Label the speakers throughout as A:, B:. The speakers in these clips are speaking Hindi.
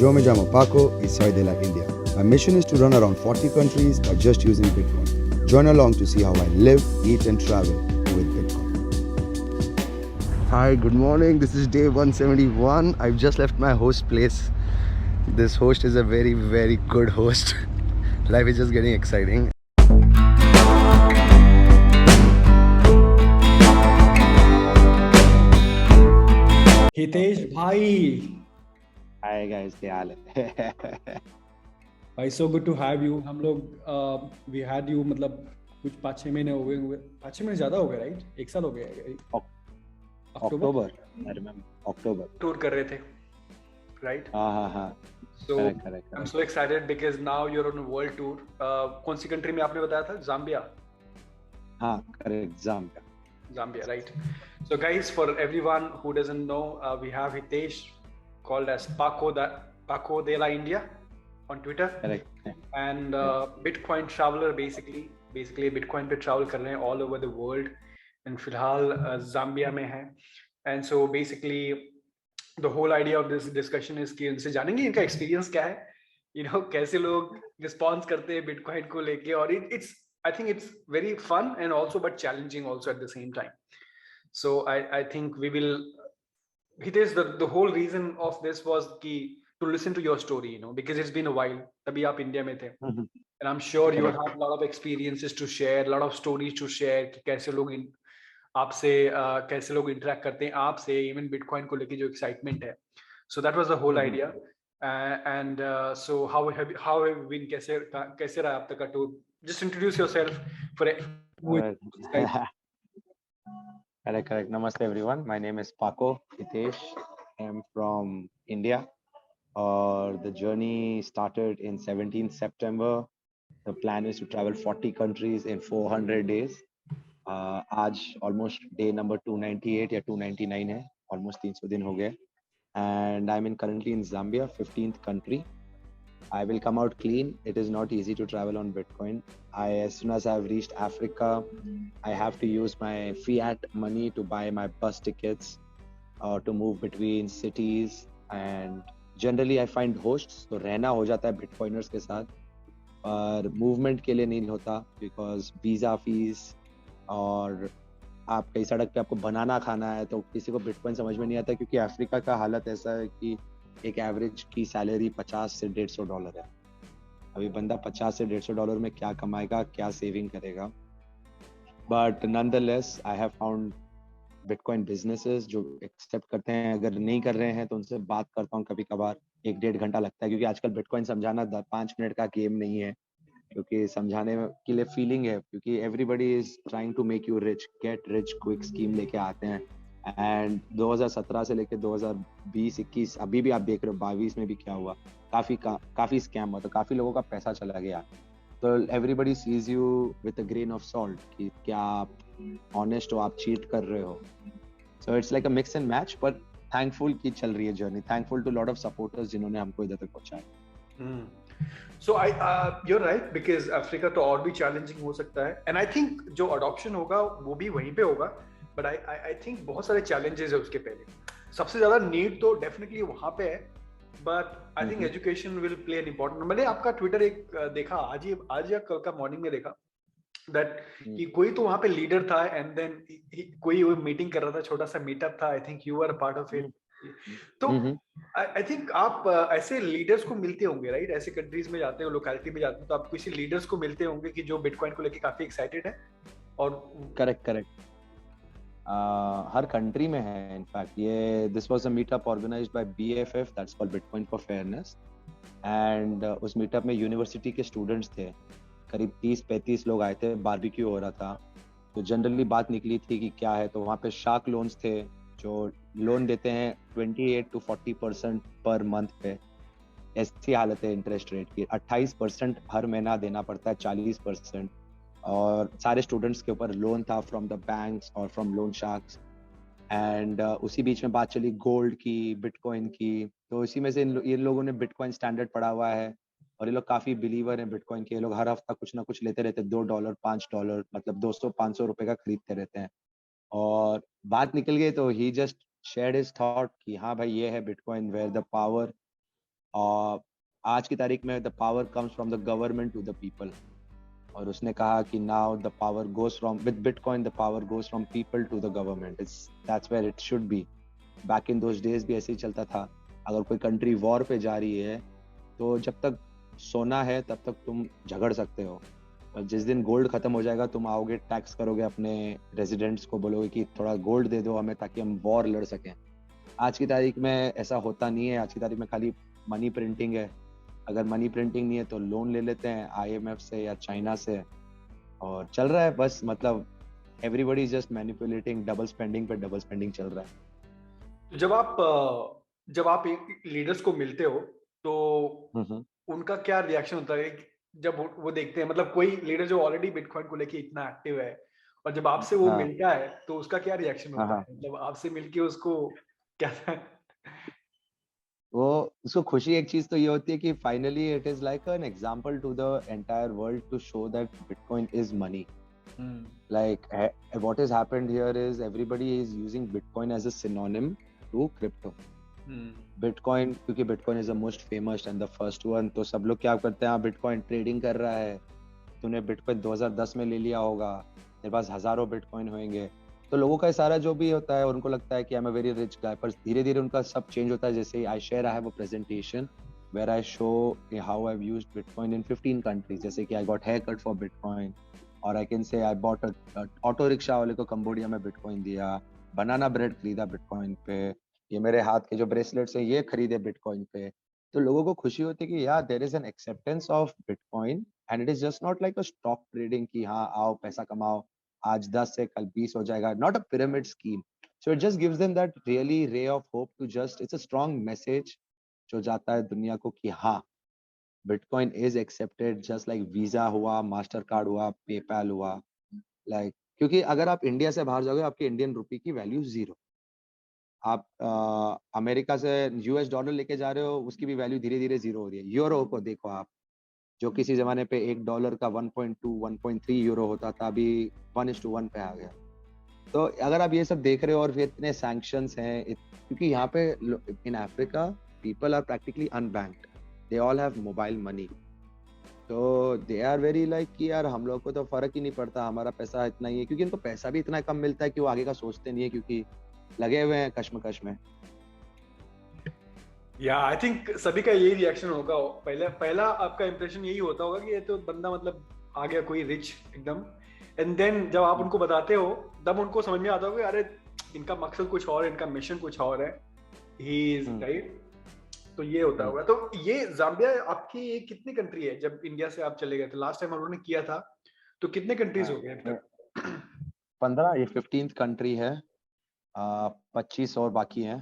A: Yo me llamo Paco y soy de la India. My mission is to run around 40 countries by just using Bitcoin. Join along to see how I live, eat and travel with Bitcoin. Hi, good morning. This is day 171. I've just left my host place. This host is a very, very good host. Life is just getting exciting.
B: Hitesh भाई
C: हाय गाइस, क्या हाल है?
B: भाई so good to have you. हम लोग वी हैड यू मतलब कुछ 5-6 महीने हो गए 5-6 महीने ज़्यादा हो गए राइट, 1 साल हो गया है।
C: अक्टूबर, आई रिमेम्बर अक्टूबर
B: टूर कर रहे थे राइट।
C: हाँ
B: so I
C: correct
B: am so excited because now you are on world tour. कौन सी कंट्री में आपने बताया था? जाम्बिया।
C: हाँ correct,
B: Zambia, right? So, guys, for everyone who doesn't know, we have Hitesh, called as Paco de la India on Twitter,
C: correct
B: and Bitcoin traveler basically Bitcoin पे travel कर रहे हैं all over the world, and फिलहाल Zambia में है, and so basically the whole idea of this discussion is कि उनसे जानेंगे इनका experience क्या है, कैसे लोग response करते हैं Bitcoin को लेके, और I think it's very fun and also but challenging also at the same time. So I think we will. Hitesh, the whole reason of this was to listen to your story, because it's been a while. तभी आप इंडिया में थे, and I'm sure you have a lot of experiences to share, a lot of stories to share कि कैसे लोग कैसे लोग interact करते हैं आपसे, even Bitcoin को लेके जो excitement है. So that was the whole idea. And so how have you been? कैसे रहा अब तक का tour? Just introduce yourself for
C: correct. Namaste everyone. My name is Paco Hitesh. I am from India. The journey started in 17th September. The plan is to travel 40 countries in 400 days. आज almost day number 298 या 299 है, almost 300 दिन हो गए. And I'm currently in Zambia, 15th country. I will come out clean. It is not easy to travel on Bitcoin. As soon as I've reached Africa, I have to use my fiat money to buy my bus tickets or to move between cities. And generally I find hosts, तो रहना हो जाता है Bitcoiners के साथ, पर movement के लिए नहीं होता because visa fees, और आप कई सड़क पे आपको बनाना खाना है तो किसी को बिटकॉइन समझ में नहीं आता, क्योंकि अफ्रीका का हालत ऐसा है कि एक एवरेज की सैलरी 50 से $150 है. अभी बंदा 50 से $150 में क्या कमाएगा, क्या सेविंग करेगा. But nonetheless I have found bitcoin businesses जो एक्सेप्ट करते हैं. अगर नहीं कर रहे हैं तो उनसे बात करता हूँ कभी कभार, 1-1.5 घंटा लगता है, क्योंकि आजकल बिटकॉइन समझाना 5 मिनट का गेम नहीं है, क्योंकि समझाने के लिए फीलिंग है, क्योंकि everybody is trying to make you rich, get rich quick scheme लेके आते हैं. एंड 2017 से लेके 2020-21 अभी भी आप देख रहे हो, 22 में भी क्या हुआ, काफी स्कैम हुआ, तो काफी लोगों का पैसा चला गया. तो everybody sees you with a grain of salt कि क्या आप ऑनेस्ट हो, आप चीट कर रहे हो. So it's like a mix and match, but thankful की चल रही है journey. Thankful to lot of supporters जिन्होंने हमको इधर तक पहुंचाया.
B: So you're right, because Africa तो और भी चैलेंजिंग हो सकता है, and I think जो अडॉप्शन होगा वो भी वहीं पे होगा, but I think बहुत सारे challenges है उसके पहले. सबसे ज्यादा नीड तो डेफिनेटली वहाँ पे है, but I think education will play an important. मैंने आपका ट्विटर एक देखा आज या कल का मॉर्निंग में देखा that कि कोई तो वहाँ पे लीडर था, and then कोई वो मीटिंग कर रहा था, छोटा सा मीटअप था. I think you were a part of it. तो आई थिंक आप ऐसे लीडर्स को मिलते होंगे राइट, ऐसे कंट्रीज में जाते हो, लोकेलिटी में जाते हो, तो आप किसी लीडर्स को मिलते होंगे कि जो बिटकॉइन को लेके काफी एक्साइटेड है. और
C: करेक्ट हर कंट्री में है. इनफैक्ट ये this was a meetup organised by BFF, that's called bitcoin for fairness. And उस मीटअप में यूनिवर्सिटी के स्टूडेंट्स थे, करीब 30-35 लोग आए थे, बारबेक्यू हो रहा था. तो जनरली बात निकली थी कि क्या है, तो वहाँ पे शार्क लोन्स थे जो लोन देते हैं 28 to 40% पर मंथ पे. ऐसी हालत है इंटरेस्ट रेट की. 28% हर महीना देना पड़ता है, 40%. और सारे स्टूडेंट्स के ऊपर लोन था फ्रॉम द बैंक्स और फ्रॉम लोन शार्क्स. एंड उसी बीच में बात चली गोल्ड की, बिटकॉइन की. तो इसी में से इन लोगों ने बिटकॉइन स्टैंडर्ड पढ़ा हुआ है, और ये लोग काफी बिलीवर हैं बिटकॉइन के. ये लोग हर हफ्ता कुछ ना कुछ लेते रहते, $2, $5, मतलब 200-500 रुपए का खरीदते रहते हैं. और बात निकल गई तो ही जस्ट शेयर्ड हिज थॉट कि हाँ भाई, ये है बिटकॉइन, वेयर द पावर और आज की तारीख में the power comes from the government to the people, और उसने कहा कि now the power goes from with bitcoin, the power goes from people to the government. It's that's where it should be. Back in those days भी ऐसे ही चलता था. अगर कोई कंट्री वॉर पे जा रही है तो जब तक सोना है तब तक तुम झगड़ सकते हो, और जिस दिन गोल्ड खत्म हो जाएगा तुम आओगे, टैक्स करोगे अपने रेजिडेंट्स को, बोलोगे कि थोड़ा गोल्ड दे दो हमें ताकि हम वॉर लड़ सकें. आज की तारीख में ऐसा होता नहीं है. आज की तारीख में खाली मनी प्रिंटिंग है. अगर मनी प्रिंटिंग नहीं है तो लोन ले लेते हैं IMF से या चाइना से, और चल रहा है बस. मतलब everybody is just manipulating. Double spending पे डबल स्पेंडिंग चल रहा है.
B: तो जब आप लीडर्स को मिलते हो तो उनका क्या रिएक्शन होता है जब वो देखते हैं, मतलब कोई लीडर जो ऑलरेडी बिटकॉइन को लेके इतना एक्टिव है और जब आपसे वो मिलता है तो उसका क्या रिएक्शन होता है? मतलब आपसे मिलके उसको क्या
C: वो उसको खुशी, एक चीज तो ये होती है कि finally it is like an example to the entire world to show that bitcoin is money. Like what has happened here is everybody is using Bitcoin as a synonym to crypto. Bitcoin, क्योंकि Bitcoin is the most famous and the first one, तो सब लोग क्या करते हैं, Bitcoin ट्रेडिंग कर रहा है. तूने Bitcoin 2010 में ले लिया होगा, तेरे पास हजारों Bitcoin होंगे, तो लोगों का सारा जो भी होता है उनको लगता है कि I am a very rich गाय. पर धीरे धीरे उनका सब चेंज होता है. जैसे I share I have a presentation where I show how I've used Bitcoin in 15 countries. जैसे कि I got haircut for Bitcoin, और I can say I bought a auto rickshaw वाले को कंबोडिया में बिटकॉइन दिया, बनाना ब्रेड खरीदा बिटकॉइन पे, ये मेरे हाथ के जो ब्रेसलेट्स हैं ये खरीदे बिटकॉइन पे. तो लोगों को खुशी होती है कि यार there is an acceptance of bitcoin and it is just not like a stock trading कि हाँ आओ पैसा कमाओ, आज 10 से कल 20 हो जाएगा. Not a pyramid scheme. So it just gives them that really ray of hope to just, it's a strong message जो जाता है दुनिया को कि हाँ bitcoin is accepted, just like Visa हुआ, मास्टर कार्ड हुआ, पेपैल हुआ. लाइक क्योंकि अगर आप इंडिया से बाहर जाओगे आपके इंडियन रुपी की वैल्यू जीरो. आप अमेरिका से US डॉलर लेके जा रहे हो, उसकी भी वैल्यू धीरे धीरे जीरो हो रही है. यूरो को देखो आप, जो किसी जमाने पे $1 का 1.2 1.3 यूरो होता था, अभी 1:1 पे आ गया. तो अगर आप ये सब देख रहे हो और फिर इतने सैंक्शंस हैं, क्योंकि यहाँ पे in Africa people are practically unbanked, they all have mobile money. तो दे आर वेरी लाइक कि यार हम लोग को तो फर्क ही नहीं पड़ता, हमारा पैसा इतना ही है, क्योंकि उनको पैसा भी इतना कम मिलता है कि वो आगे का सोचते नहीं है, क्योंकि लगे हुए हैं कश्मकश में.
B: या आई थिंक सभी का यही रिएक्शन होगा. पहला आपका इंप्रेशन यही होता होगा कि ये तो बंदा मतलब आ गया कोई रिच एकदम, एंड देन जब आप उनको बताते हो तब उनको समझ में आता होगा अरे इनका मकसद कुछ और है, इनका मिशन कुछ और है. He is right. तो ये होता होगा. तो ये जाम्बिया आपकी ये कितनी कंट्री है? जब इंडिया से आप चले गए थे लास्ट टाइम उन्होंने किया था, तो कितने कंट्रीज हो गए अब तक?
C: 15, ये 15th कंट्री है. 25 और बाकी हैं,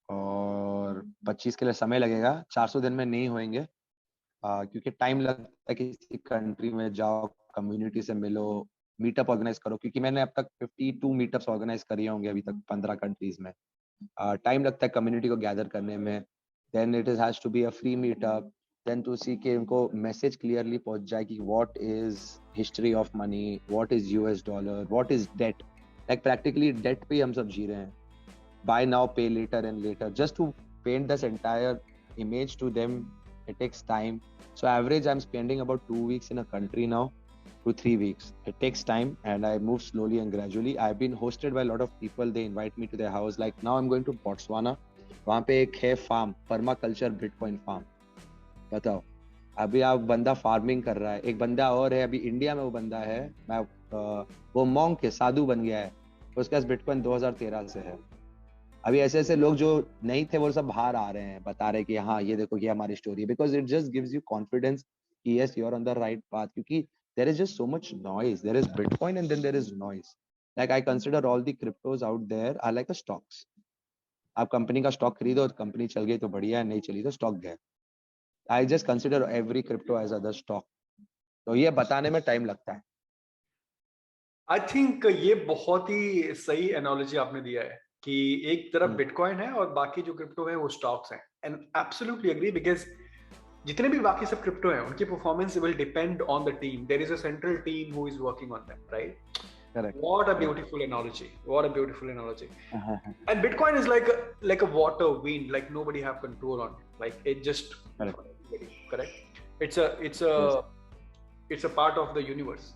C: और 25 के लिए समय लगेगा. 400 दिन में नहीं होंगे, क्योंकि टाइम लगता है किसी कंट्री में जाओ, कम्युनिटी से मिलो, मीटअप ऑर्गेनाइज करो. क्योंकि मैंने अब तक 52 मीटअप्स ऑर्गेनाइज करिए होंगे अभी तक 15 कंट्रीज में. टाइम लगता है कम्युनिटी को गैदर करने में. Then it has to be a free meetup, then to see के उनको मैसेज क्लियरली पहुंच जाए कि what is history of money, what is US dollar, what is debt. Like practically debt पे हम सब जी रहे हैं. Buy now pay later and later, just to paint this entire image to them, it takes time. So average I'm spending about 2 weeks in a country now to 3 weeks. It takes time and I move slowly and gradually. I've been hosted by a lot of people. They invite me to their house. Like now I'm going to Botswana. वहाँ पे एक है फार्म, परमाकल्चर बिटकॉइन फार्म. बताओ, अभी आप बंदा फार्मिंग कर रहा है. एक बंदा और है अभी इंडिया में, वो बंदा है, मैं वो मॉन्क है, साधु बन गया है, उसके पास बिटकॉइन 2013 से है. अभी ऐसे ऐसे लोग जो नहीं थे वो सब बाहर आ रहे हैं, बता रहे हैं कि हाँ ये देखो ये हमारी स्टोरी है. Because it just gives you confidence कि yes you are on the right path. क्योंकि there is just so much noise. There is bitcoin and then there is noise. Like I consider all the cryptos out there are like a stocks. आप कंपनी का स्टॉक खरीदो, कंपनी चल गई तो बढ़िया है, नहीं चली तो स्टॉक गया. I just consider every crypto as other stock. तो ये बताने में टाइम लगता है.
B: आई थिंक ये बहुत ही सही एनालॉजी आपने दिया है कि एक तरफ बिटकॉइन है और बाकी जो क्रिप्टो है वो स्टॉक्स हैं. एंड एब्सोल्युटली एग्री, बिकॉज जितने भी बाकी सब क्रिप्टो हैं उनकी performance will depend on the team. There is a central team who is working on that, right?
C: Correct.
B: What a beautiful analogy. What a beautiful analogy. And Bitcoin is like a water wind, like nobody have control on it. like it just
C: Correct.
B: correct. It's a part of the universe.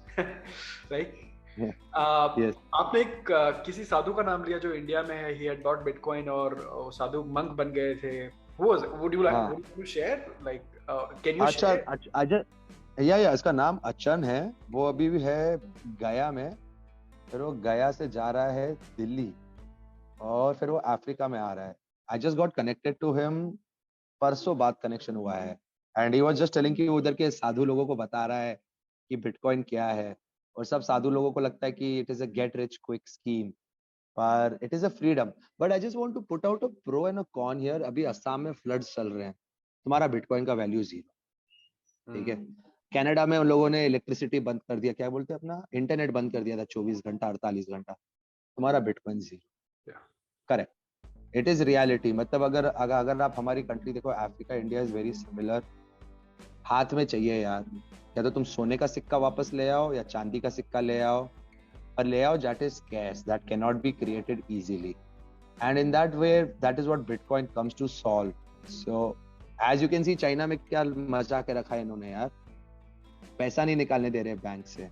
B: Right.
C: Yes.
B: आपने एक किसी साधु का नाम लिया जो इंडिया में है, he had bought Bitcoin और साधु monk बन गए थे. Who was it? Would you share? Like, can you share?
C: अच्छा, इसका नाम अचन है. वो अभी भी है गया में. फिर वो गया से जा रहा है दिल्ली और फिर वो अफ्रीका में आ रहा है. I just got connected to him. परसों बात कनेक्शन हुआ है. And he was just telling कि उधर के साधु लोगों को बता रहा है कि बिटकॉइन क्या है. और सब साधु लोगों को लगता है कि it is a get rich quick scheme, पर it is a freedom. But I just want to put out a pro and a con here. अभी असम में फ्लड्स चल रहे हैं, तुम्हारा बिटकॉइन का वैल्यू 0. ठीक है. कनाडा में उन लोगों ने इलेक्ट्रिसिटी बंद कर दिया, क्या बोलते हैं अपना इंटरनेट बंद कर दिया था 24 घंटा 48 घंटा, तुम्हारा bitcoin 0. Correct. It is reality. मतलब अगर आप हमारी कंट्री देखो, Africa India is very similar. हाथ में चाहिए यार, या तो तुम सोने का सिक्का वापस ले आओ या चांदी का सिक्का ले आओ, पर ले आओ that is scarce, that cannot be created easily. And in that way, that is what Bitcoin comes to solve. So as you can see, China में क्या मजा के रखा है इन्होंने यार. पैसा नहीं निकालने दे रहे बैंक से,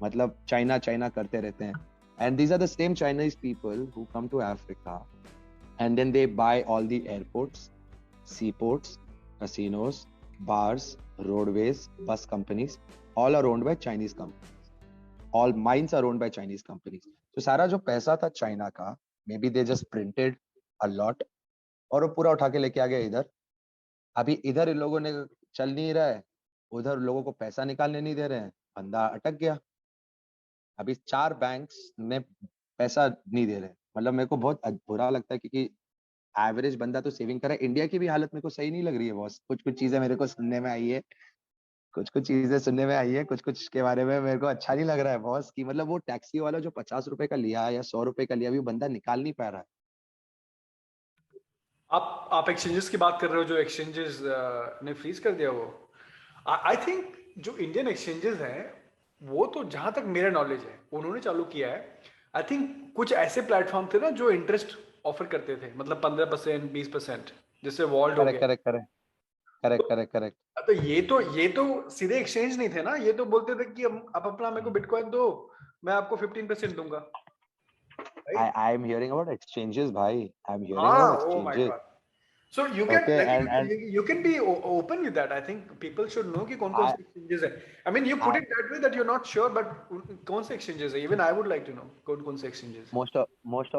C: मतलब चाइना करते रहते हैं. And these are the same Chinese people who come to Africa and then they buy all the airports, seaports, casinos, bars, roadways, bus companies, all are owned by Chinese companies. All mines are owned by Chinese companies. तो सारा जो पैसा था चाइना का, maybe they just printed a lot और वो पूरा उठा के लेके आ गया इधर. अभी इधर इन लोगों ने चल नहीं रहा है, उधर लोगों को पैसा निकालने नहीं दे रहे हैं, बंदा अटक गया. अभी 4 बैंक्स ने पैसा नहीं दे रहे. मतलब मेरे को बहुत बुरा लगता है क्योंकि एवरेज बंदा तो सेविंग कर रहा है. इंडिया की भी हालत मेरे को सही नहीं लग रही है बॉस. कुछ चीजें मेरे को सुनने में आई है, कुछ चीजें सुनने में आई है, कुछ के बारे में मेरे को अच्छा नहीं लग रहा है बॉस. कि मतलब वो टैक्सी वाला जो 50 रुपए का लिया या 100 रुपए का लिया, अभी बंदा निकाल नहीं पा रहा है.
B: आप एक्सचेंजेस की बात कर रहे हो, जो एक्सचेंजेस ने फ्रीज कर दिया वो. आई थिंक जो इंडियन एक्सचेंजेस हैं वो तो जहां तक मेरा नॉलेज है उन्होंने चालू किया है. आई थिंक कुछ ऐसे प्लेटफॉर्म थे ना जो इंटरेस्ट ऑफर करते थे, मतलब 15% 20%, जैसे वॉल्ट हो गया.
C: करेक्ट.
B: तो ये तो सीधे एक्सचेंज नहीं थे ना. ये तो बोलते थे कि आप अपना मेरे को बिटकॉइन दो, मैं आपको 15% दूंगा.
C: I am hearing about exchanges, bhai. I am hearing about exchanges.
B: Oh my God. So you can
C: Okay,
B: you can be open with that. I think people should know कि कौन से exchanges है. I mean, you put it that way that you're not sure, but कौन से exchanges है? Even I would like to know कौन से exchanges.
C: Most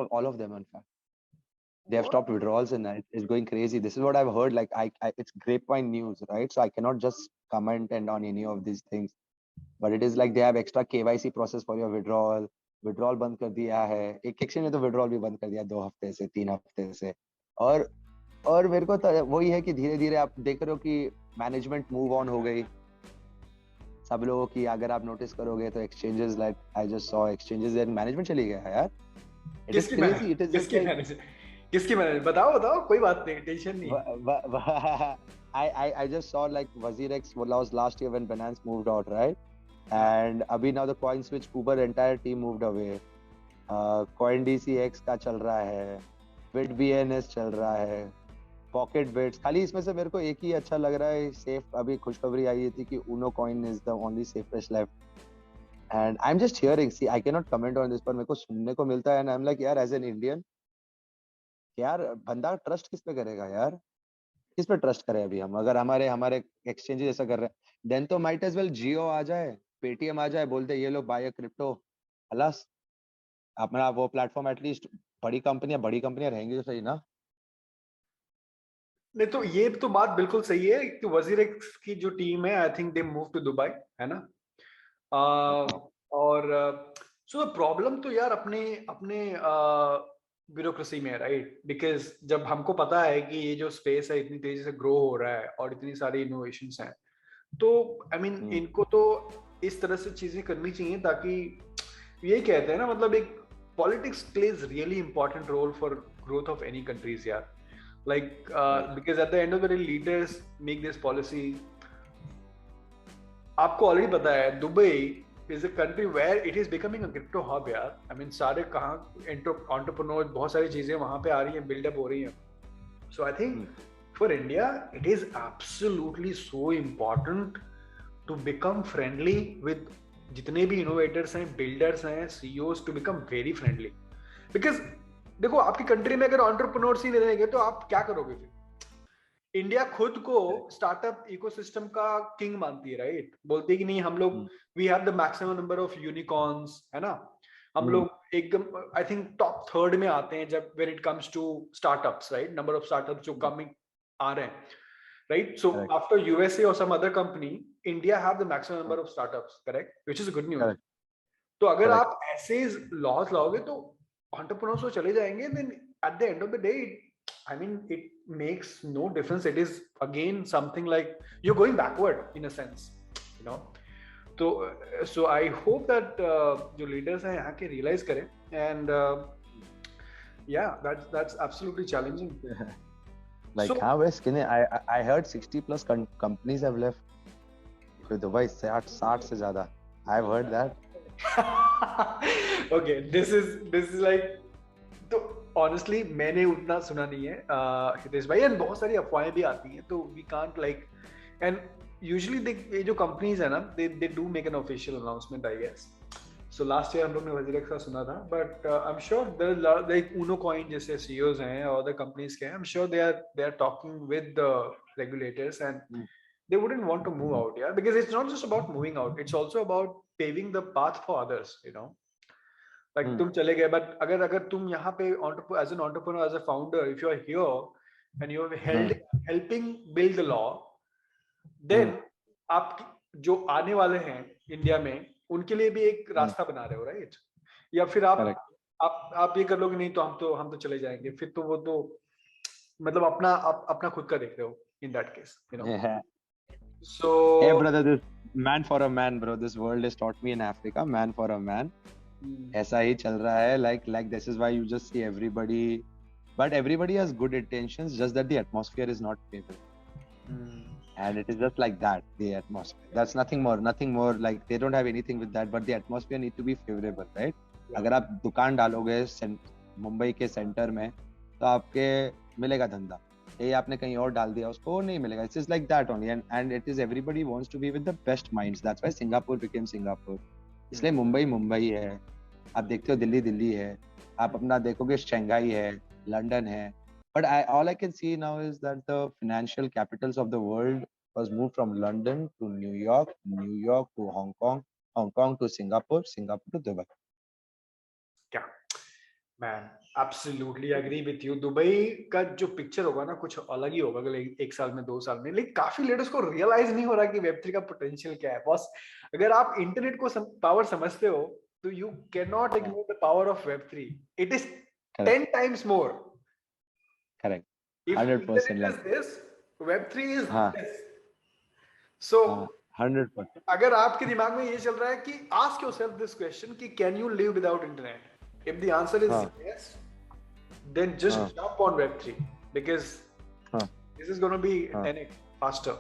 C: of all of them, in fact. They have stopped withdrawals and it's going crazy. This is what I've heard. Like it's grapevine news, right? So I cannot just comment and on any of these things. But it is like they have extra KYC process for your withdrawal. Withdrawal बंद कर दिया है. एक exchange ने तो withdrawal भी बंद कर दिया 2 हफ्ते से 3 हफ्ते से. और मेरे को तो वही है कि धीरे धीरे आप देख रहे हो कि मैनेजमेंट मूव ऑन हो गई सब लोगों की. अगर आप नोटिस करोगे तो exchanges like I just saw exchanges and management चली गया है यार. It is crazy. It is
B: किसकी मैनेजमेंट बताओ कोई बात नहीं, टेंशन नहीं.
C: I just saw like WazirX was last year when Binance moved out, right? And abhi now the CoinSwitch Uber entire team moved away. CoinDCX का चल रहा है, BitBNS चल रहा है, PocketBits. खाली इसमें से मेरे को एक ही अच्छा लग रहा है सेफ. अभी खुशखबरी आई थी कि Uno Coin is the only safest left. And I'm just hearing, see, I cannot comment on this, पर मेरे को सुनने को मिलता है. And I'm like, यार, as an Indian, यार बंदा ट्रस्ट किस पे करेगा यार? किस पे ट्रस्ट करें अभी हम? अगर हमारे एक्सचेंजेस ऐसा कर रहे हैं, देन तो माइट एज वेल जियो आ जाए, पेटीएम आ जाए, बोलते ये लोग बाय क्रिप्टो, खलास अपना वो प्लेटफॉर्म. एटलीस्ट बड़ी कंपनियां रहेंगी तो सही ना.
B: नहीं तो ये तो बात बिल्कुल सही है कि WazirX की जो टीम है, I think they move to Dubai, है ना. और सो प्रॉब्लम तो यार अपने ब्यूरोक्रेसी में है, राइट. बिकॉज जब हमको पता है कि ये जो स्पेस है इतनी तेजी से ग्रो हो रहा है और इतनी सारी इनोवेशंस हैं, तो आई मीन इनको तो इस तरह से चीजें करनी चाहिए ताकि यही कहते हैं ना, मतलब एक politics plays really important role for growth of any countries यार. like because at the end of the day leaders make this policy. आपको ऑलरेडी पता है Dubai is a country where it is becoming a crypto hub यार. I mean सारे कहाँ entrepreneur बहुत सारी चीजें वहाँ पे आ रही हैं, बिल्डअप हो रही हैं. So I think for India, it is absolutely so important to become friendly with जितने भी innovators हैं, builders हैं, CEOs, to become very friendly. Because देखो आपकी कंट्री में अगर entrepreneurs ही नहीं रहेंगे तो आप क्या करोगे फिर? इंडिया खुद को स्टार्टअप इकोसिस्टम का किंग मानती है, राइट? बोलती है कि नहीं हम लोग we have the maximum number of unicorns, है ना? हम लोग एकदम आई थिंक टॉप थर्ड में आते हैं जब when it comes to startups, right? Number of startups जो कमिंग आ रहे हैं, राइट? सो आफ्टर यूएसए और some other company, India have the maximum number of startups, correct? Which is good news. तो अगर आप ऐसे लॉस लाओगे तो एंटरप्रेन्योर्स तो चले जाएंगे, then at the end of the day I mean, it makes no difference. It is again something like you're going backward in a sense, you know. So I hope that जो leaders हैं यहाँ के realize करें, and yeah, that's absolutely challenging.
C: Like how is I heard 60 plus companies have left to Dubai. 60 से ज़्यादा. I've heard that.
B: Okay, this is like, तो ऑनेस्टली मैंने उतना सुना नहीं है हितेश भाई, एंड बहुत सारी अफवाहें भी आती हैं, तो we can't like, and usually ये जो कंपनीज है ना, they do make an official announcement, I guess. So last year हम लोग ने वजीर का सुना था, but I am sure there like Unocoin जैसे सीईओज हैं और अदर कंपनीज के हैं, I am sure they are talking with the regulators and they wouldn't want to move out, yeah, because it's not just about moving out, it's also about paving the path for others, you know. Like तुम चले गए, but अगर तुम यहाँ पे as an entrepreneur, as a founder, if you are here and you are helping build the law, then आप जो आने वाले हैं इंडिया में उनके लिए भी एक रास्ता बना रहे हो, राइट? या फिर आप ये कर लोगे नहीं तो हम तो चले जाएंगे, फिर तो वो तो मतलब अपना खुद का देख रहे हो in that case, you know.
C: Yeah.
B: So
C: hey brother, this man for a man, bro, this world has taught me in Africa, man for a man. ऐसा ही चल रहा है, like this is why you just see everybody, but everybody has good intentions, just that the atmosphere is not favorable. And it is just like that, the atmosphere, that's nothing more, like they don't have anything with that, but the atmosphere need to be favorable, right? अगर आप दुकान डालोगे मुंबई के सेंटर में तो आपके मिलेगा धंधा, ये आपने कहीं और डाल दिया उसको नहीं मिलेगा. It's just like that only, and it is everybody wants to be with the best minds. That's why Singapore became Singapore. इसलिए मुंबई है, आप देखते हो दिल्ली है, आप अपना देखोगे शंघाई है, लंदन है, but all I can see now is that the financial capitals of the world was moved from London to New York to Hong Kong to Singapore to Dubai.
B: क्या man, absolutely agree with you. Dubai का जो पिक्चर होगा ना कुछ अलग ही होगा अगले 1 साल में 2 साल में, लेकिन काफी लीडर्स को रियलाइज नहीं हो रहा कि वेब3 का पोटेंशियल क्या है. बॉस अगर आप इंटरनेट को पावर समझते हो तो you can not ignore the power of Web3. It is 10 times more.
C: Correct.
B: If
C: 100%
B: internet is this, web3 is this. So
C: 100%.
B: अगर आपके दिमाग में ये चल रहा है कि ask yourself this question कि can you live without internet? If the answer is yes, then just jump on web3 because this is going to be 10x faster.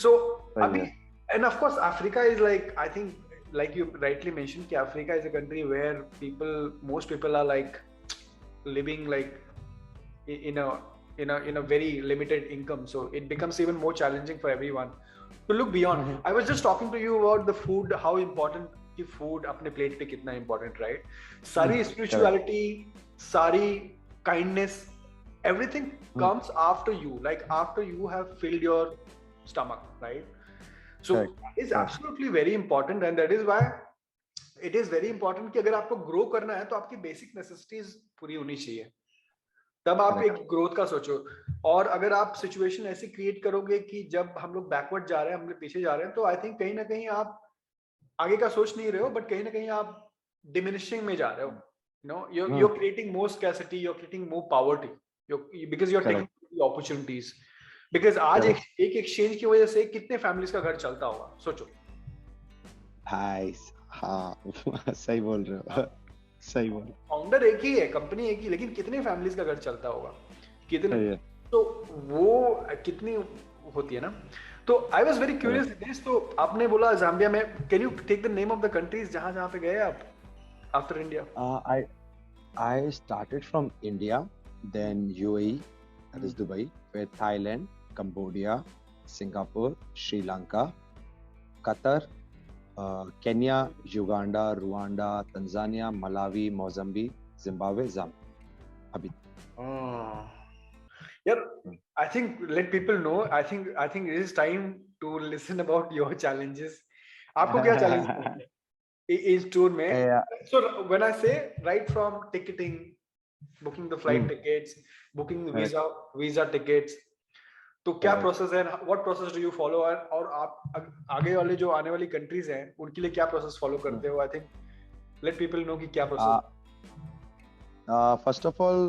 B: So abhi, and of course Africa is like, I think like you rightly mentioned कि Africa is a country where most people are like living like in a very limited income, so it becomes even more challenging for everyone to look beyond. I was just talking to you about the food, how important कि food अपने plate पे कितना important, right? सारी spirituality, सारी kindness, everything comes after you, like after you have filled your stomach, right? So it's absolutely very important, and that is why it is very important कि अगर आपको grow करना है तो आपकी basic necessities पूरी होनी चाहिए, तब आप एक ग्रोथ का सोचो. और अगर आप सिचुएशन ऐसी क्रिएट करोगे कि जब हम लोग बैकवर्ड जा रहे हैं, हम लोग पीछे जा रहे हैं, तो आई थिंक कहीं ना कहीं आप आगे का सोच नहीं रहे हो, बट कहीं ना कहीं आप डिमिनिशिंग में जा रहे हो. You know, you're creating more scarcity, you're creating more poverty, because you're taking the opportunities. because आज एक एक्सचेंज की वजह से कितने फैमिलीज का घर चलता होगा, सोचो.
C: हाँ सही बोल रहे हो, सही बोल.
B: फाउंडर एक ही है, कंपनी एक ही, लेकिन कितने फैमिलीज का घर चलता होगा, कितने, तो वो कितनी होती है ना. तो I was very curious this. तो आपने बोला जाम्बिया में, can you take the name of the countries जहां पे गए आप after India?
C: I started from India, then UAE, that is Dubai, फिर Thailand, Cambodia, Singapore, Sri Lanka, Qatar, Kenya, Uganda, Rwanda, Tanzania, Malawi, Mozambique, Zimbabwe, Zambia अभी।
B: Oh. Yeah, I think let people know. I think it is time to listen about your challenges. आपको क्या challenges इस tour में?
C: Yeah.
B: So when I say right from ticketing, booking the flight
C: Hmm.
B: tickets, booking the
C: Correct.
B: visa tickets, तो क्या
C: Correct.
B: प्रोसेस है? What process do you follow? और आप आगे वाले जो आने वाली कंट्रीज हैं उनके लिए क्या प्रोसेस फॉलो करते हो? I think let people know कि क्या process.
C: First of all,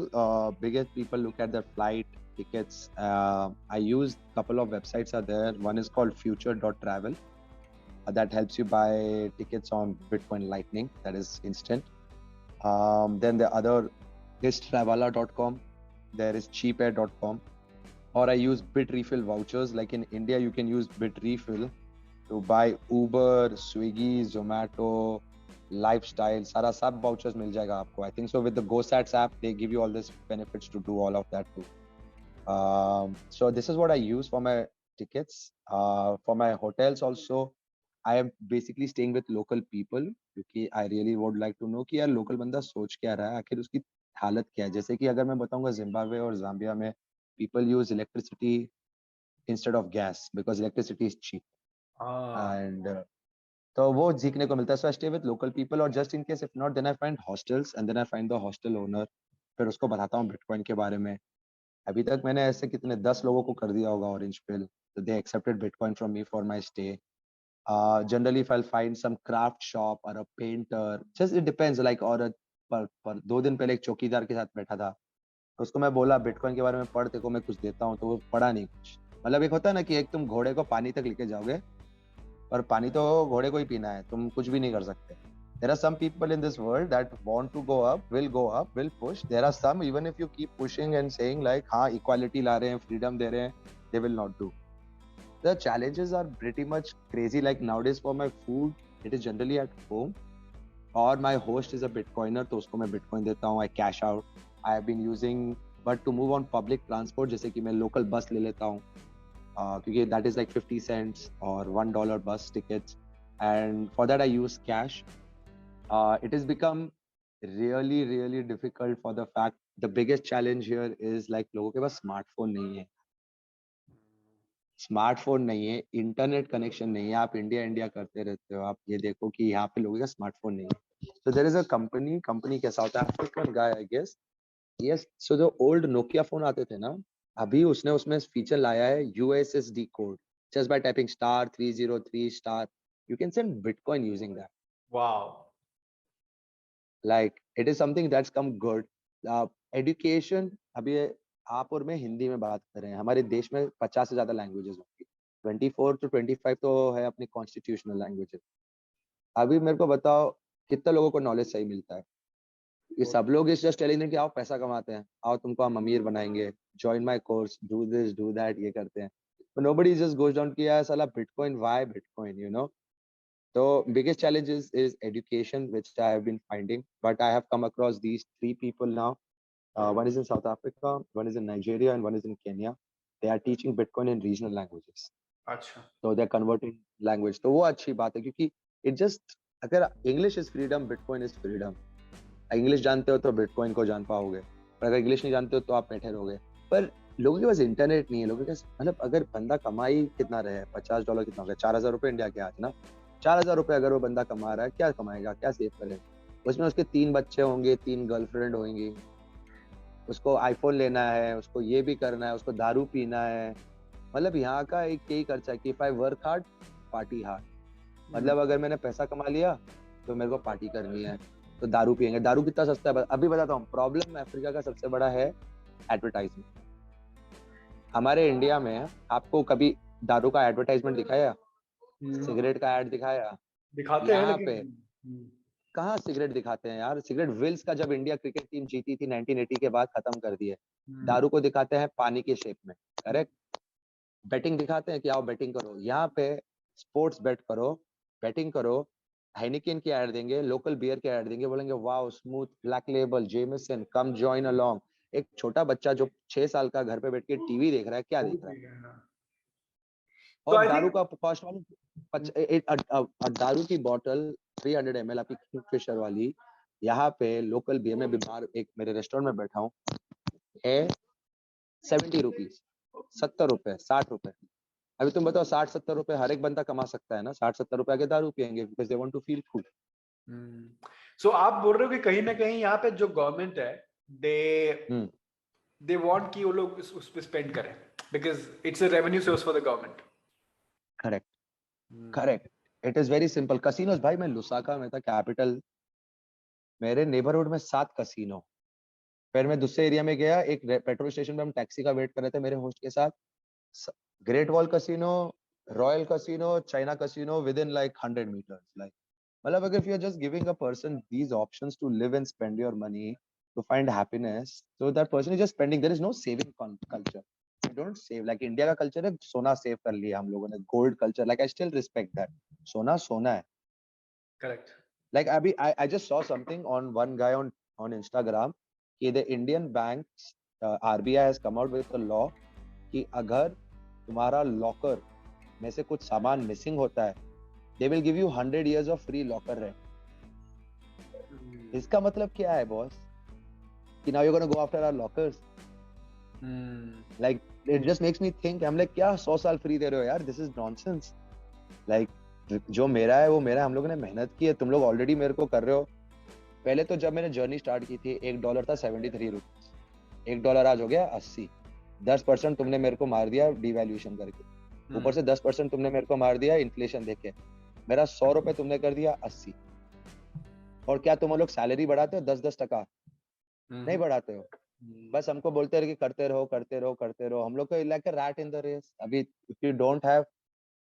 C: biggest people look at the flight tickets. I use couple of websites are there. One is called future.travel. That helps you buy tickets on Bitcoin Lightning. That is instant. Then the other is travala.com. There is cheapair.com. Or I use Bitrefill vouchers. Like in India, you can use Bitrefill to buy Uber, Swiggy, Zomato, Lifestyle. सारा सब vouchers मिल जाएगा आपको. I think so with the GoSats app, they give you all these benefits to do all of that too. So this is what I use for my tickets. For my hotels also, I am basically staying with local people क्योंकि I really would like to know कि यार local बंदा सोच क्या रहा है, आखिर उसकी हालत क्या है. जैसे कि अगर मैं बताऊंगा जिम्बाब्वे और जाम्बिया में people use electricity instead of gas because electricity is cheap. And तो वो सीखने को मिलता है. So I stay with local people और just in case if not then I find hostels and then I find the hostel owner. फिर उसको बताता हूँ बिटकॉइन के बारे में. अभी तक मैंने ऐसे कितने 10 लोगों को कर दिया होगा ऑरेंज पिल. तो they accepted bitcoin from me for my stay. Generally if I find some craft shop और a painter, just it depends like. और पर 2 दिन पहले एक चौकीदार के साथ बैठा था. तो उसको मैं बोला बिटकॉइन के बारे में पढ़, तेरे को मैं कुछ देता हूँ. तो वो पढ़ा नहीं कुछ. मतलब एक होता है ना कि एक तुम घोड़े को पानी तक लेके जाओगे और पानी तो घोड़े को ही पीना है, तुम कुछ भी नहीं कर सकते. There are some people in this world that want to go up, will push. There are some, even if you keep pushing and saying like, हाँ equality ला रहे हैं, freedom दे रहे हैं, they will not do. The challenges are pretty much crazy. Like nowadays for my food, it is generally at home. Or my host is a Bitcoiner, तो उसको मैं Bitcoin देता हूँ. I cash out. I have been using, but to move on public transport, जैसे कि मैं local bus ले लेता हूँ. क्योंकि that is like 50 cents or $1 bus tickets, and for that I use cash. It has become really difficult for the fact the biggest challenge here is like लोगों के पास स्मार्टफोन नहीं है. स्मार्टफोन नहीं है, इंटरनेट कनेक्शन नहीं है. आप इंडिया करते रहते हो. आप ये देखो कि यहाँ पे लोगों का स्मार्टफोन नहीं है. So there is a company के south African guy I guess. Yes, so जो ओल्ड नोकिया फोन आते थे ना, अभी उसने उसमें फीचर लाया है USSD code. Just by typing *303*, you can send Bitcoin using that.
B: Wow.
C: Like it is something that's come good. Education, अभी आप और मैं हिंदी में बात कर रहे हैं. हमारे देश में 50 से ज्यादा लैंग्वेजेस होंगी. 24 to 25 तो है अपनी कॉन्स्टिट्यूशनल लैंग्वेजेस. अभी मेरे को बताओ कितने लोगों को नॉलेज सही मिलता है? ये सब लोग इस जस्ट टेलिंग कि आओ पैसा कमाते हैं, आओ तुमको हम अमीर बनाएंगे, join my course, do this do that, ये करते हैं. But nobody just goes down कि यार साला bitcoin, why bitcoin, you know. So biggest challenges is education, which I have been finding, but I have come across these 3 people now. One is in South Africa, one is in Nigeria, and one is in Kenya. They are teaching Bitcoin in regional languages.
B: अच्छा.
C: So they're converting language. तो वो अच्छी बात है क्योंकि it just, अगर English is freedom, Bitcoin is freedom. English जानते हो तो बिटकॉइन को जान पाओगे, पर अगर इंग्लिश नहीं जानते हो तो आप बैठे रहोगे. पर लोगों के पास इंटरनेट नहीं है. लोगों के पास मतलब अगर बंदा कमाई कितना रहे, $50 कितना हो गया, 4,000 रुपए इंडिया के आज ना. 4,000 रुपए अगर वो बंदा कमा रहा है, क्या कमाएगा, क्या सेव करेगा? उसमें उसके 3 बच्चे होंगे, 3 गर्लफ्रेंड होंगी, उसको आईफोन लेना है, उसको ये भी करना है, उसको दारू पीना है. मतलब यहाँ का एक यही खर्चा है कि if I work hard, party hard. मतलब अगर मैंने पैसा कमा लिया तो मेरे को पार्टी करनी है, तो दारू पियेंगे. दारू कितना सस्ता है अभी बताता हूँ. प्रॉब्लम अफ्रीका का सबसे बड़ा है एडवर्टाइजमेंट. हमारे इंडिया में आपको कभी दारू का एडवर्टाइजमेंट दिखाया, सिगरेट का एड दिखाया?
B: दिखाते हैं
C: यहाँ
B: लेकिन
C: पे कहाँ सिगरेट दिखाते हैं यार. सिगरेट विल्स का जब इंडिया क्रिकेट टीम जीती थी 1980 के बाद खत्म कर दिए. दारू को दिखाते हैं पानी के शेप में. करेक्ट. बेटिंग दिखाते हैं कि आओ बेटिंग करो. यहाँ पे स्पोर्ट्स बेट करो, बेटिंग करो, हाइनिकेन की ऐड देंगे, लोकल बियर की ऐड देंगे, बोलेंगे wow smooth black label Jameson, come join along. एक छोटा बच्चा जो 6 साल का घर पे बैठ के टीवी देख रहा है, क्या देख रहा है?
B: तो
C: और
B: आई
C: दारू
B: थिंक
C: का कॉस्ट दारू की बोतल 300 ml आपकी किंगफिशर वाली, यहाँ पे लोकल बी में बीमार एक मेरे रेस्टोरेंट में बैठा हूँ, है 70 रुपीज, 70 रुपए, 60 रुपए। अभी तुम बताओ 60-70 रुपए हर एक बंदा कमा सकता है ना? 60-70 रुपए के दारू पियेंगे because they want to feel good.
B: So आप बोल रहे हो कि कहीं ना कहीं यहाँ पे जो गवर्नमेंट है, दे दे वांट कि वो लोग उस पे स्पेंड करें because it's a revenue source for the government.
C: Correct, correct. It is very simple. Casinos भाई, मैं लुसाका में था, कैपिटल, मेरे नेबरहुड में 7 कसिनो। फिर मैं दूसरे एरिया में गया, एक पेट्रोल स्टेशन पे हम टैक्सी का वेट कर रहे थे मेरे होस्ट के साथ, great wall casino, royal casino, China casino with in like 100 meters, like मतलब अगर if you're just giving a person these options to live and spend your money to find happiness, so that person is just spending, there is no saving culture, we don't save like India का culture है, सोना सेव कर लिया हम लोगों ने, gold culture, like I still respect that, सोना सोना है।
B: Correct.
C: like I just saw something on one guy on Instagram कि the Indian banks, RBI has come out with a law कि अगर तुम्हारा लॉकर में से कुछ सामान मिसिंग होता है, they will give you 100 years of free locker rent. इसका मतलब क्या है बॉस? कि now you're going to go after our lockers? Like it just makes me think, I'm like क्या 100 साल फ्री दे रहे हो यार? This is nonsense. Like जो मेरा है वो मेरा, हम लोगों ने मेहनत की है, तुम लोग ऑलरेडी मेरे को कर रहे हो। पहले तो जब मैंने जर्नी स्टार्ट की थी $1 था 73 रुपीज, $1 आज हो गया 80, 10% तुमने मेरे को मार दिया डिवैल्यूएशन करके, ऊपर से 10% तुमने मेरे को मार दिया इन्फ्लेशन देके, मेरा 100 रुपए तुमने कर दिया 80। और क्या तुम लोग सैलरी बढ़ाते हो 10-10 टका? नहीं बढ़ाते हो, बस हमको बोलते रहे कि करते रहो करते रहो करते रहो। हम लोग को like a rat in the race. अभी if you don't have,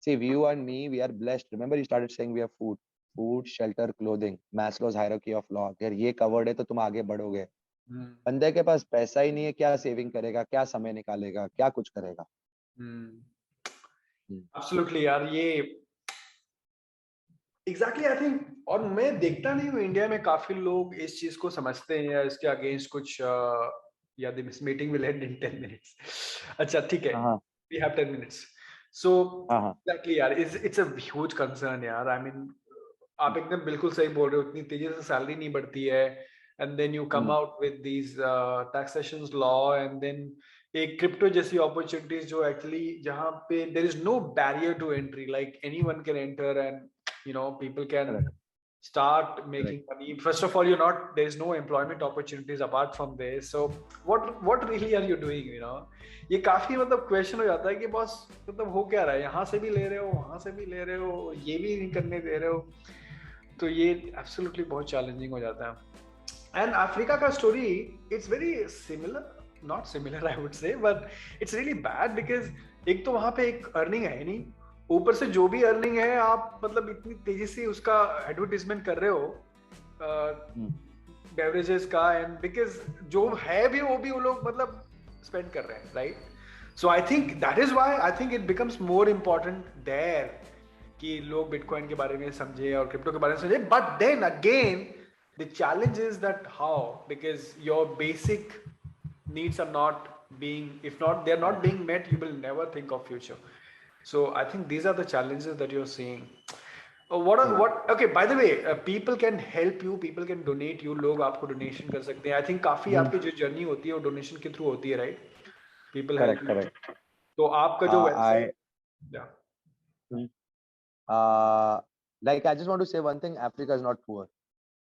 C: see you and me, we are blessed. Remember you started saying we have food, shelter, clothing, Maslow's hierarchy of law, अगर ये कवर्ड है तो तुम आगे बढ़ोगे। बंदे के पास पैसा ही नहीं है, क्या सेविंग करेगा, क्या समय निकालेगा, क्या कुछ करेगा?
B: एब्सोल्युटली यार, ये एग्जैक्टली आई थिंक, और मैं देखता नहीं हूँ इंडिया में काफी लोग इस चीज को समझते हैं या इसके अगेंस्ट कुछ या this meeting will end in 10 minutes. अच्छा ठीक है, we have 10 minutes. So exactly यार, इट्स अ ह्यूज कंसर्न यार। आई मीन आप एकदम बिल्कुल सही बोल रहे हो, इतनी तेजी से सैलरी नहीं बढ़ती है, and then you come out with these taxation law, and then एक क्रिप्टो जैसी अपॉर्चुनिटीज जो एक्चुअली जहाँ पे there is no barrier to entry, like anyone can enter and you know people can start making money. First of all, you're not, there is no employment opportunities apart from this, so what really are you doing, you know? ये काफी मतलब क्वेश्चन हो जाता है कि बॉस मतलब हो क्या रहा है, यहाँ से भी ले रहे हो, वहां से भी ले रहे हो, ये भी नहीं करने दे रहे हो, तो ये एब्सोल्युटली बहुत चैलेंजिंग हो जाता है। एंड अफ्रीका का story it's very similar, not similar I would say, but it's really bad because एक तो वहां पे एक अर्निंग है नहीं, ऊपर से जो भी अर्निंग है आप मतलब इतनी तेजी से उसका एडवर्टाइजमेंट कर रहे हो बेवरेजेस का, एंड बिकॉज जो है भी वो भी वो लोग मतलब स्पेंड कर रहे हैं, right? So I think that is why I think it becomes more important there कि लोग बिटकॉइन के बारे में समझे और क्रिप्टो के बारे में समझे। But then again the challenge is that how, because your basic needs are not being, if not they are not being met, you will never think of future. So I think these are the challenges that you're seeing. Okay, by the way, people can help you, people can donate you, लोग आपको donation कर सकते हैं। I think काफी आपकी जो जर्नी होती है वो donation के थ्रू होती है, right? People help you.
C: Correct.
B: तो आपका जो website,
C: like I just want to say one thing, Africa is not poor.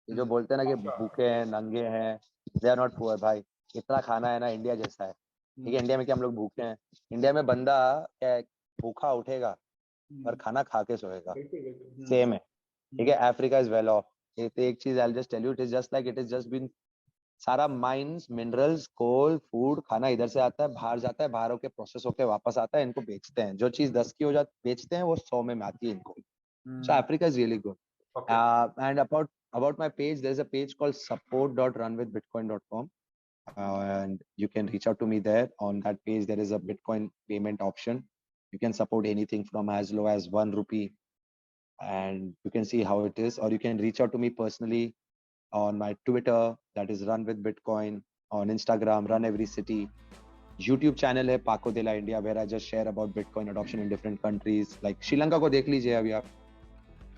C: ये जो बोलते हैं ना कि भूखे हैं, नंगे हैं, they are not poor भाई। इतना खाना है ना, इंडिया जैसा है, ठीक है? इंडिया में क्या हम लोग भूखे हैं? इंडिया में बंदा क्या भूखा उठेगा और खाना खा के सोएगा, सेम है, ठीक है? Africa is well off. एक चीज I just tell you, it is just like, it is just been सारा माइंस, मिनरल्स, कोल, फूड, खाना इधर से आता है, बाहर जाता है, बाहर होके प्रोसेस होके वापस आता है, इनको बेचते हैं। जो चीज 10 की हो जाती बेचते हैं वो 100 में आती है इनको। So Africa is really good. And about my page, there's a page called support.runwithbitcoin.com. And you can reach out to me there. On that page, there is a Bitcoin payment option. You can support anything from as low as ₹1, and you can see how it is. Or you can reach out to me personally on my Twitter, that is Run with Bitcoin. on Instagram, Run Every City. YouTube channel है Paco de la India, where I just share about Bitcoin adoption in different countries. Like Sri Lanka को देख लीजिए अभी आप.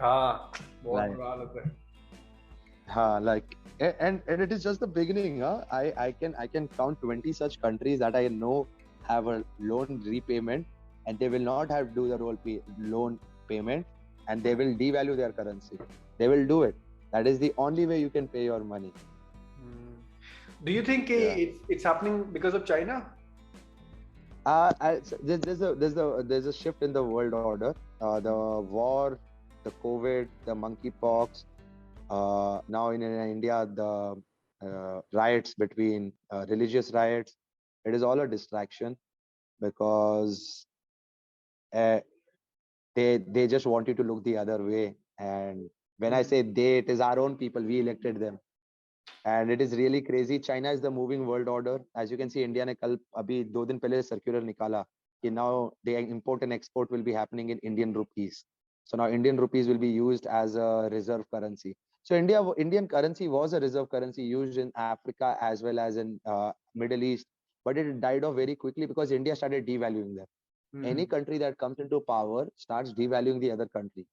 B: हाँ, बहुत
C: Like,
B: बुरा हालत है.
C: हाँ, like, and it is just the beginning, huh? I can count 20 such countries that I know have a loan repayment, and they will not have to do the loan payment, and they will devalue their currency. They will do it. That is the only way you can pay your money.
B: Do you think
C: Yeah.
B: it's happening because of China?
C: There's a shift in the world order. The war, the COVID, the monkeypox. Now in India, the riots between religious riots. It is all a distraction because they just want you to look the other way. And when I say they, it is our own people. We elected them. And it is really crazy. China is the moving world order. As you can see, India ने कल अभी 2 दिन पहले circular निकाला कि now the import and export will be happening in Indian rupees. So now Indian rupees will be used as a reserve currency. So Indian currency was a reserve currency used in Africa as well as in Middle East, but it died off very quickly because India started devaluing them. Any country that comes into power starts devaluing the other country,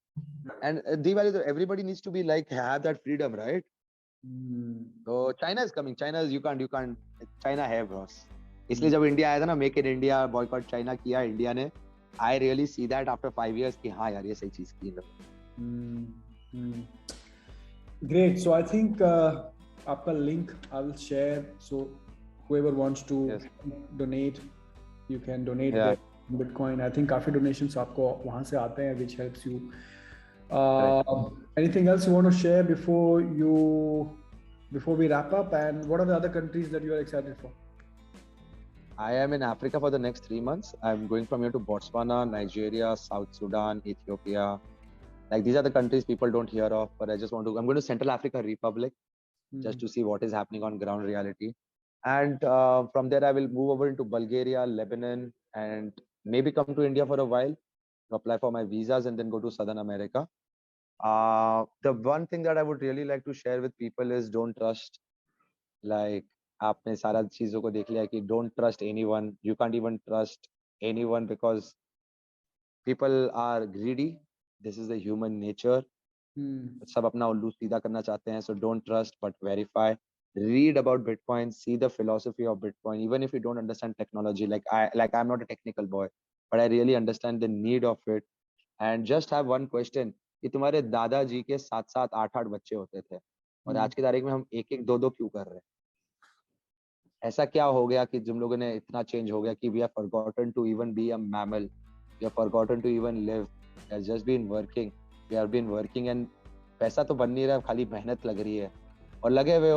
C: and devalue. Everybody needs to be like have that freedom, right? So China is coming. You can't. China है boss. इसलिए जब इंडिया आया था ना, make in India, boycott China किया इंडिया ने. I really see that after 5 years कि हाँ यार ये सही चीज की है.
B: Great. So I think आपका link I will share. So whoever wants to donate, you can donate the Bitcoin. I think काफी donations आपको वहाँ से आते हैं, which helps you. Anything else you want to share before we wrap up? And what are the other countries that you are excited for?
C: I am in Africa for the next 3 months. I'm going from here to Botswana, Nigeria, South Sudan, Ethiopia. Like these are the countries people don't hear of, but I'm going to Central Africa Republic just to see what is happening on ground reality. And from there, I will move over into Bulgaria, Lebanon, and maybe come to India for a while, apply for my visas, and then go to Southern America. The one thing that I would really like to share with people is don't trust. Like, आपने सारा चीजों को देख लिया कि don't trust anyone. You can't even trust anyone because people are greedy. This is the human nature. सब अपना उल्लू सीधा करना चाहते हैं. So don't trust, but verify. Read about Bitcoin. See the philosophy of Bitcoin. Even if you don't understand technology, like I'm not a technical boy, but I really understand the need of it. And just have one question. कि तुम्हारे दादाजी के 7-7, 8-8 बच्चे होते थे और आज की तारीख में हम 1-1, 2-2 क्यों कर रहे हैं? ऐसा क्या हो गया कि तुम लोगों ने इतना चेंज हो गया कि we have forgotten to even be a mammal, we have forgotten to even live, we have just been working and पैसा तो बन नहीं रहा, खाली मेहनत लग रही है और लगे हुए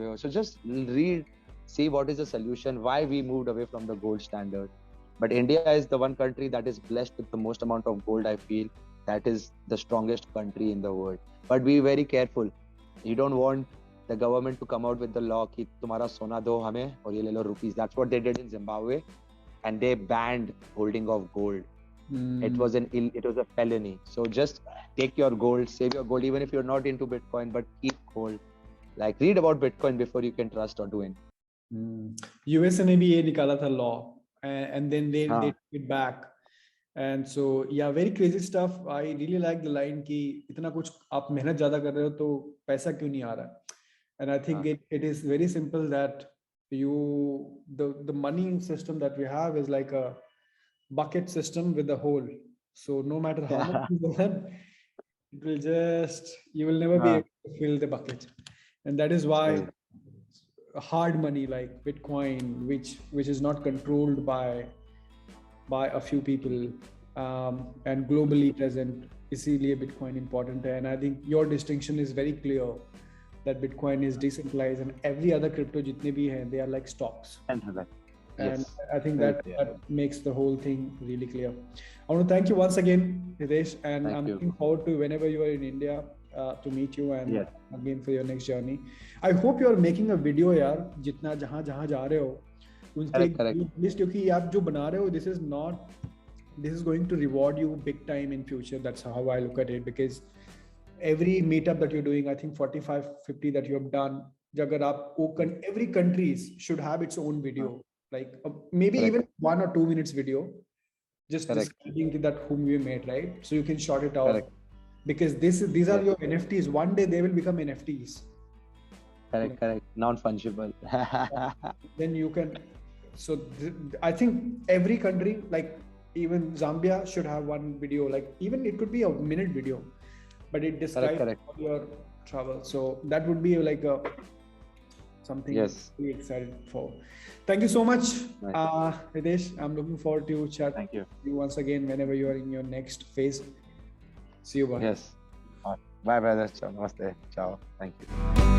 C: हो. So just read, see what is the solution, why we moved away from the gold standard. But India is the one country that is blessed with the most amount of gold. I feel that is the strongest country in the world. But be very careful. You don't want the government to come out with the law कि तुम्हारा सोना दो हमें और ये ले लो rupees. That's what they did in Zimbabwe, and they banned holding of gold. It was a felony. So just take your gold, save your gold, even if you're not into Bitcoin, but keep gold. Like read about Bitcoin before you can trust or do it.
B: US ने भी ये निकाला था law, and then they took it back. And so yeah, very crazy stuff. I really like the line कि इतना कुछ आप मेहनत ज्यादा कर रहे हो तो पैसा क्यों नहीं आ रहा? And I think it is very simple that the money system that we have is like a bucket system with a hole. So no matter how much you earn, you will never be able to fill the bucket. And that is why hard money like Bitcoin, which is not controlled by a few people and globally present, इसीलिए Bitcoin important है. And I think your distinction is very clear that Bitcoin is decentralized and every other crypto जितने भी हैं, they are like stocks. And I think that makes the whole thing really clear. I want to thank you once again, Hitesh, and I'm looking forward to whenever you are in India to meet you and again for your next journey. I hope you are making a video यार, जितना जहाँ जा रहे हो उनके क्योंकि आप जो बना रहे हो, this is going to reward you big time in future. That's how I look at it, because every meetup that you're doing, I think 45, 50 that you have done, Jagar every countries should have its own video, like maybe
C: Correct.
B: even 1 or 2 minutes video, just
C: Correct.
B: describing that whom we made, right? So you can short it out.
C: Correct.
B: Because these are
C: Yes.
B: your NFTs. One day they will become NFTs.
C: Correct. Correct. Non-fungible.
B: Then you can. So I think every country, like even Zambia, should have one video. Like even it could be a minute video, but it describes
C: correct.
B: all your travel. So that would be like a something
C: Yes.
B: really excited for. Thank you so much,
C: Nice.
B: Hitesh. I'm looking forward to chat
C: Thank you.
B: with you once again whenever you are in your next phase. See you. Bye.
C: Yes. Bye, brother. Namaste. Ciao. Thank you.